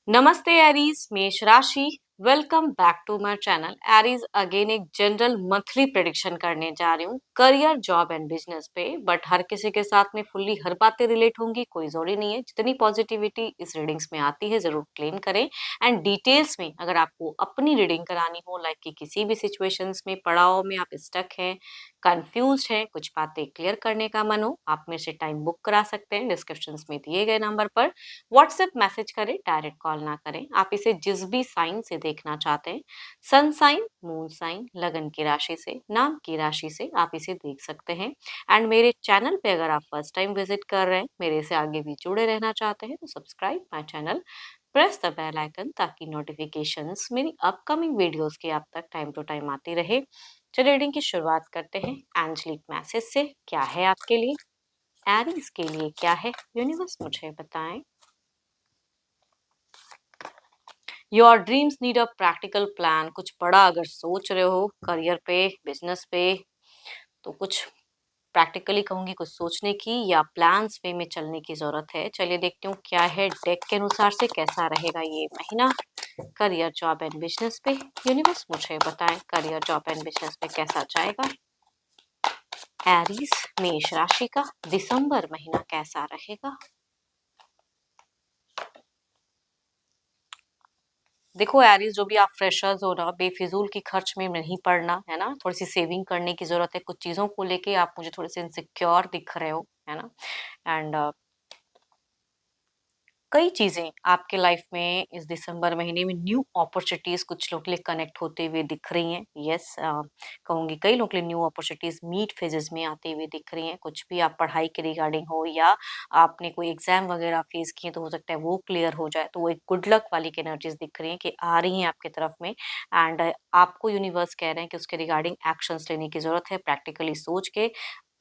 नमस्ते एरीज, मेष राशि। Welcome back to my channel Aries. Again एक जनरल मंथली प्रेडिक्शन करने जा रही हूँ करियर, जॉब एंड बिजनेस पे। बट हर किसी के साथ में फुल्ली हर बातें रिलेट होंगी, कोई जरूरी नहीं है। जितनी पॉजिटिविटी इस रीडिंग्स में आती है जरूर क्लेम करें। एंड डिटेल्स में अगर आपको अपनी रीडिंग करानी हो, लाइक कि किसी भी सिचुएशंस में, पड़ाव में आप स्टक हैं, कंफ्यूज हैं, कुछ बातें क्लियर करने का मन हो, आप मेरे से टाइम बुक करा सकते हैं डिस्क्रिप्शन में दिए गए नंबर पर। व्हाट्सएप मैसेज करें, डायरेक्ट कॉल ना करें। आप इसे जिस भी साइन से देखना चाहते हैं, सन साइन, मून साइन, लगन की राशि से, नाम की राशि से आप इसे देख सकते हैं। एंड मेरे चैनल पे अगर आप फर्स्ट टाइम विजिट कर रहे हैं, मेरे से आगे भी जुड़े रहना चाहते हैं, तो subscribe my channel, press the bell icon, ताकि नोटिफिकेशंस मेरी अपकमिंग वीडियोस की आप तक टाइम टू टाइम आती रहे। चलिए रीडिंग की शुरुआत करते हैं एंजलिक मैसेज से। क्या है आपके लिए, एरीज के लिए क्या है, यूनिवर्स मुझे बताएं। Your dreams need a practical plan. कुछ बड़ा अगर सोच रहे हो करियर पे, बिजनेस पे, तो कुछ प्रैक्टिकली कहूंगी, कुछ सोचने की या प्लान्स वे में चलने की जरूरत है। चलिए देखती हूँ क्या है डेक के अनुसार से, कैसा रहेगा ये महीना करियर, जॉब एंड बिजनेस पे। यूनिवर्स मुझे बताएं करियर, जॉब एंड बिजनेस पे कैसा जाएगा एरीज, मेष राशि का दिसंबर महीना कैसा रहेगा। देखो एरीज, जो भी आप फ्रेशर्स हो ना, बेफिजूल की खर्च में नहीं पड़ना है ना। थोड़ी सी सेविंग करने की जरूरत है। कुछ चीजों को लेके आप मुझे थोड़े से इनसिक्योर दिख रहे हो, है ना। एंड कई चीजें आपके लाइफ में इस दिसंबर महीने में न्यू अपॉर्चुनिटीज कुछ लोग के लिए कनेक्ट होते हुए दिख रही हैं। यस, कहूंगी कई लोग के लिए न्यू अपॉर्चुनिटीज मीट फेजेस में आते हुए दिख रही हैं। कुछ भी आप पढ़ाई के रिगार्डिंग हो, या आपने कोई एग्जाम वगैरह फेस किए, तो हो सकता है वो क्लियर हो जाए। तो वो एक गुड लक वाली की एनर्जीज दिख रही हैं कि आ रही हैं आपकी तरफ में। एंड आपको यूनिवर्स कह रहे हैं कि उसके रिगार्डिंग एक्शंस लेने की जरूरत है। प्रैक्टिकली सोच के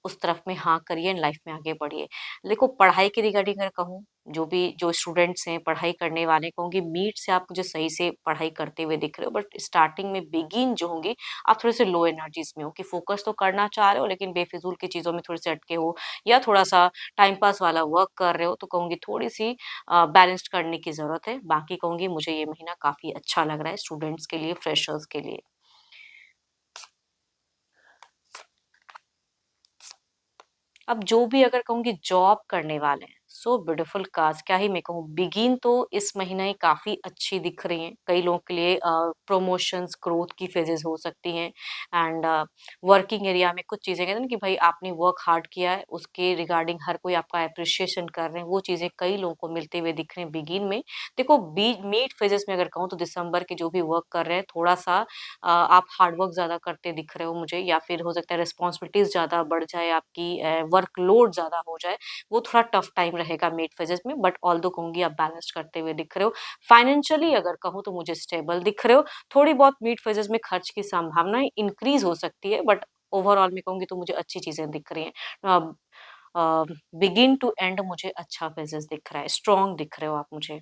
उस तरफ में हाँ करिए, लाइफ में आगे बढ़िए। देखो पढ़ाई के रिगार्डिंग अगर कहूँ, जो स्टूडेंट्स हैं, पढ़ाई करने वाले, कहूँगी मीट से आप मुझे सही से पढ़ाई करते हुए दिख रहे हो। बट स्टार्टिंग में बिगिन जो होंगे, आप थोड़े से लो एनर्जीज में हो कि फोकस तो करना चाह रहे हो, लेकिन बेफिजूल की चीजों में थोड़े से अटके हो, या थोड़ा सा टाइम पास वाला वर्क कर रहे हो। तो कहूँगी थोड़ी सी बैलेंस्ड करने की जरूरत है। बाकी कहूँगी मुझे ये महीना काफी अच्छा लग रहा है स्टूडेंट्स के लिए, फ्रेशर्स के लिए। अब जो भी अगर कहूँगी जॉब करने वाले हैं, सो ब्यूटीफुल कार्ड्स, क्या ही मैं कहूँ। बिगिन तो इस महीने काफी अच्छी दिख रही हैं कई लोगों के लिए। प्रमोशंस, ग्रोथ की फेजेस हो सकती हैं। एंड वर्किंग एरिया में कुछ चीजें कहते हैं ना कि भाई आपने वर्क हार्ड किया है, उसके रिगार्डिंग हर कोई आपका अप्रिशिएशन कर रहे हैं। वो चीजें कई लोगों को मिलते हुए दिख रहे हैं बिगिन में। देखो मीट फेजेस में अगर कहूँ, तो दिसंबर के जो भी वर्क कर रहे हैं, थोड़ा सा आप हार्डवर्क ज़्यादा करते दिख रहे हो मुझे, या फिर हो सकता है रिस्पॉन्सिबिलिटीज़ ज़्यादा बढ़ जाए, आपकी वर्कलोड ज़्यादा हो जाए। वो थोड़ा टफ टाइम रहेगा मिड फेजेस में। बट ऑल दो कहूँगी आप बैलेंस करते हुए दिख रहे हो। फाइनेंशियली अगर कहूँ तो मुझे स्टेबल दिख रहे हो। थोड़ी बहुत मिड फेजेस में खर्च की संभावनाएं इंक्रीज हो सकती है, बट ओवरऑल में कहूँगी तो मुझे अच्छी चीज़ें दिख रही हैं। बिगिन टू एंड मुझे अच्छा फेजेस दिख रहा है, स्ट्रॉन्ग दिख रहे हो आप मुझे।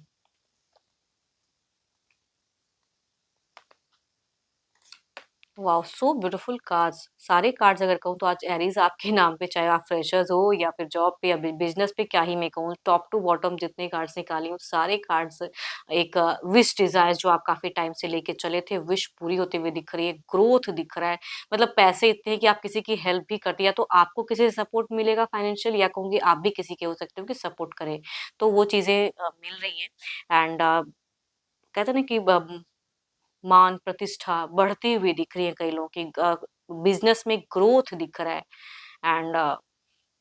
Wow, so beautiful cards. सारे कार्ड्स अगर कहूँ तो आज एरीज आपके नाम पे, चाहे आप फ्रेशर्स हो या फिर जॉब पे या बिजनेस पे, क्या ही मैं कहूँ, टॉप टू बॉटम जितने कार्ड्स निकाली हूँ, सारे कार्ड्स एक विश डिजायर जो आप काफी टाइम से लेके चले थे, विश पूरी होते हुए दिख रही है। ग्रोथ दिख रहा है, मतलब पैसे इतने हैं कि आप किसी की हेल्प भी करती है, या तो आपको किसी से सपोर्ट मिलेगा फाइनेंशियल, या कहूँगी आप भी किसी के हो सकते हो कि सपोर्ट करें। तो वो चीजें मिल रही हैं। एंड कहते हैं ना कि मान प्रतिष्ठा बढ़ती हुई दिख रही है कई लोगों की। बिजनेस में ग्रोथ दिख रहा है। एंड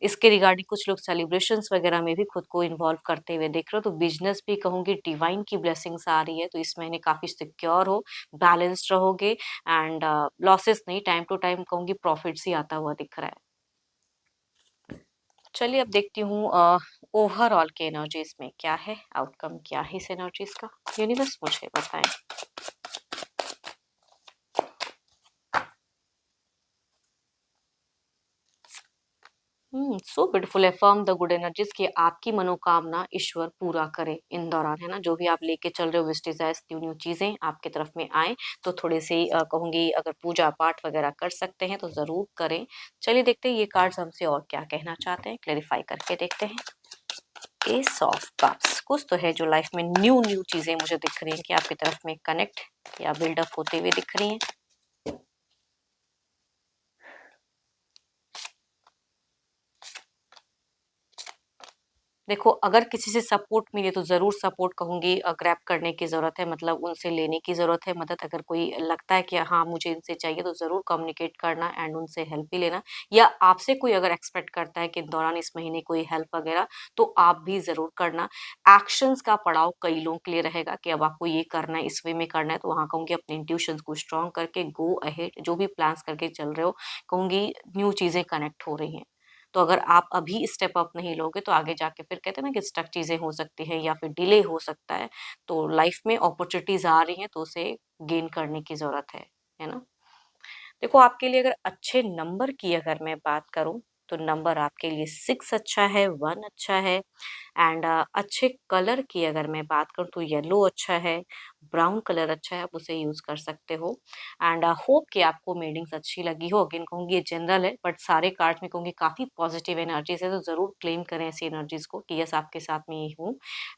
इसके रिगार्डिंग कुछ लोग सेलिब्रेशंस वगैरह में भी खुद को इन्वॉल्व करते हुए दिख रहे हो। तो बिजनेस भी कहूंगी डिवाइन की ब्लेसिंग्स आ रही है, तो इस महीने काफी सिक्योर हो, बैलेंस्ड रहोगे। एंड लॉसेस नहीं, टाइम टू टाइम कहूंगी प्रॉफिट्स ही आता हुआ दिख रहा है। चलिए अब देखती हूँ ओवरऑल के एनर्जीज में क्या है, आउटकम क्या है इस एनर्जीज का। यूनिवर्स मुझे बताएं। So beautiful, affirm the good energies कि आपकी मनोकामना ईश्वर पूरा करे इन दौरान, है ना। जो भी आप लेके चल रहे हो विश डिजायर्स, न्यू न्यू चीजें आपके तरफ में आए, तो थोड़े से कहूंगी अगर पूजा पाठ वगैरह कर सकते हैं तो जरूर करें। चलिए देखते हैं ये कार्ड्स हमसे और क्या कहना चाहते हैं, क्लेरिफाई करके देखते हैं। एस ऑफ कप्स, कुछ तो है जो लाइफ में न्यू न्यू चीजें मुझे दिख रही हैं कि आपकी तरफ में कनेक्ट या बिल्डअप होते हुए दिख रही हैं। देखो, अगर किसी से सपोर्ट मिले तो ज़रूर सपोर्ट कहूँगी, ग्रैब करने की ज़रूरत है, मतलब उनसे लेने की ज़रूरत है मदद। अगर कोई लगता है कि हाँ, मुझे इनसे चाहिए तो ज़रूर कम्युनिकेट करना एंड उनसे हेल्प भी लेना। या आपसे कोई अगर एक्सपेक्ट करता है कि दौरान इस महीने कोई हेल्प वगैरह, तो आप भी ज़रूर करना। एक्शंस का पड़ाव कई लोगों के लिए रहेगा कि अब आपको ये करना है, इस वे में करना है, तो वहाँ कहूँगी अपने इंट्यूशंस को स्ट्रॉन्ग करके गो अहेड, जो भी प्लान्स करके चल रहे हो, कहूँगी न्यू चीज़ें कनेक्ट हो रही हैं। तो अगर आप अभी स्टेप अप नहीं लोगे तो आगे जाके फिर कहते हैं ना कि स्टक चीज़ें हो सकती हैं या फिर डिले हो सकता है। तो लाइफ में अपॉर्च्युनिटीज़ आ रही हैं तो उसे गेन करने की ज़रूरत है ना? देखो, आपके लिए अगर अच्छे नंबर की अगर मैं बात करूँ, तो नंबर आपके लिए 6 अच्छा है, 1 अच्छा है एंड अच्छे कलर की अगर मैं बात करूँ तो येलो अच्छा है, ब्राउन कलर अच्छा है, आप उसे यूज़ कर सकते हो एंड होप कि आपको मीटिंग्स अच्छी लगी हो। अगेन कहूँगी ये जनरल है बट सारे कार्ड्स में कहूँगी काफ़ी पॉजिटिव एनर्जीज़ है, तो ज़रूर क्लेम करें ऐसी एनर्जीज़ को कि यस आपके साथ में ही हूँ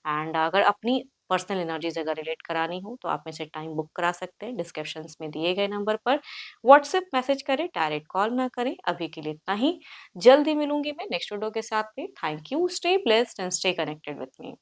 एंड अगर अपनी पर्सनल एनर्जीज़ अगर रिलेट करानी हो तो आप मेरे से टाइम बुक करा सकते हैं डिस्क्रिप्शंस में दिए गए नंबर पर। व्हाट्सएप मैसेज करें, डायरेक्ट कॉल ना करें। अभी के लिए इतना ही। जल्दी मिलूंगी मैं नेक्स्ट वीडियो के साथ में। Thank you, stay blessed and stay connected with me.